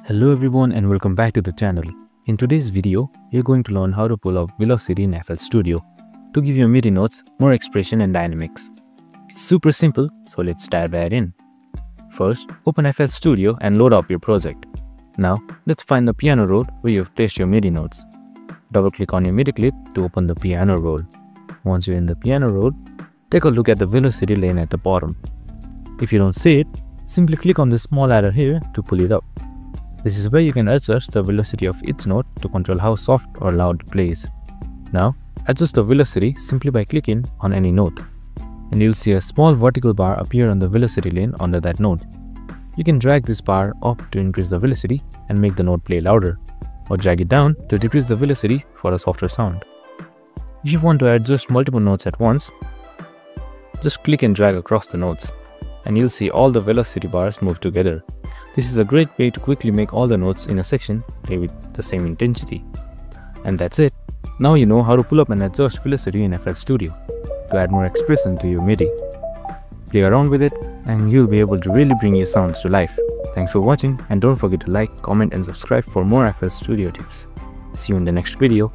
Hello everyone and welcome back to the channel. In today's video, you're going to learn how to pull up velocity in FL Studio to give your MIDI notes more expression and dynamics. It's super simple, so let's dive right in. First, open FL Studio and load up your project. Now, let's find the piano roll where you've placed your MIDI notes. Double-click on your MIDI clip to open the piano roll. Once you're in the piano roll, take a look at the velocity lane at the bottom. If you don't see it, simply click on the small arrow here to pull it up. This is where you can adjust the velocity of each note to control how soft or loud it plays. Now, adjust the velocity simply by clicking on any note, and you'll see a small vertical bar appear on the velocity lane under that note. You can drag this bar up to increase the velocity and make the note play louder, or drag it down to decrease the velocity for a softer sound. If you want to adjust multiple notes at once, just click and drag across the notes, and you'll see all the velocity bars move together. This is a great way to quickly make all the notes in a section play with the same intensity. And that's it. Now you know how to pull up and adjust velocity in FL Studio to add more expression to your MIDI. Play around with it and you'll be able to really bring your sounds to life. Thanks for watching, and don't forget to like, comment and subscribe for more FL Studio tips. See you in the next video.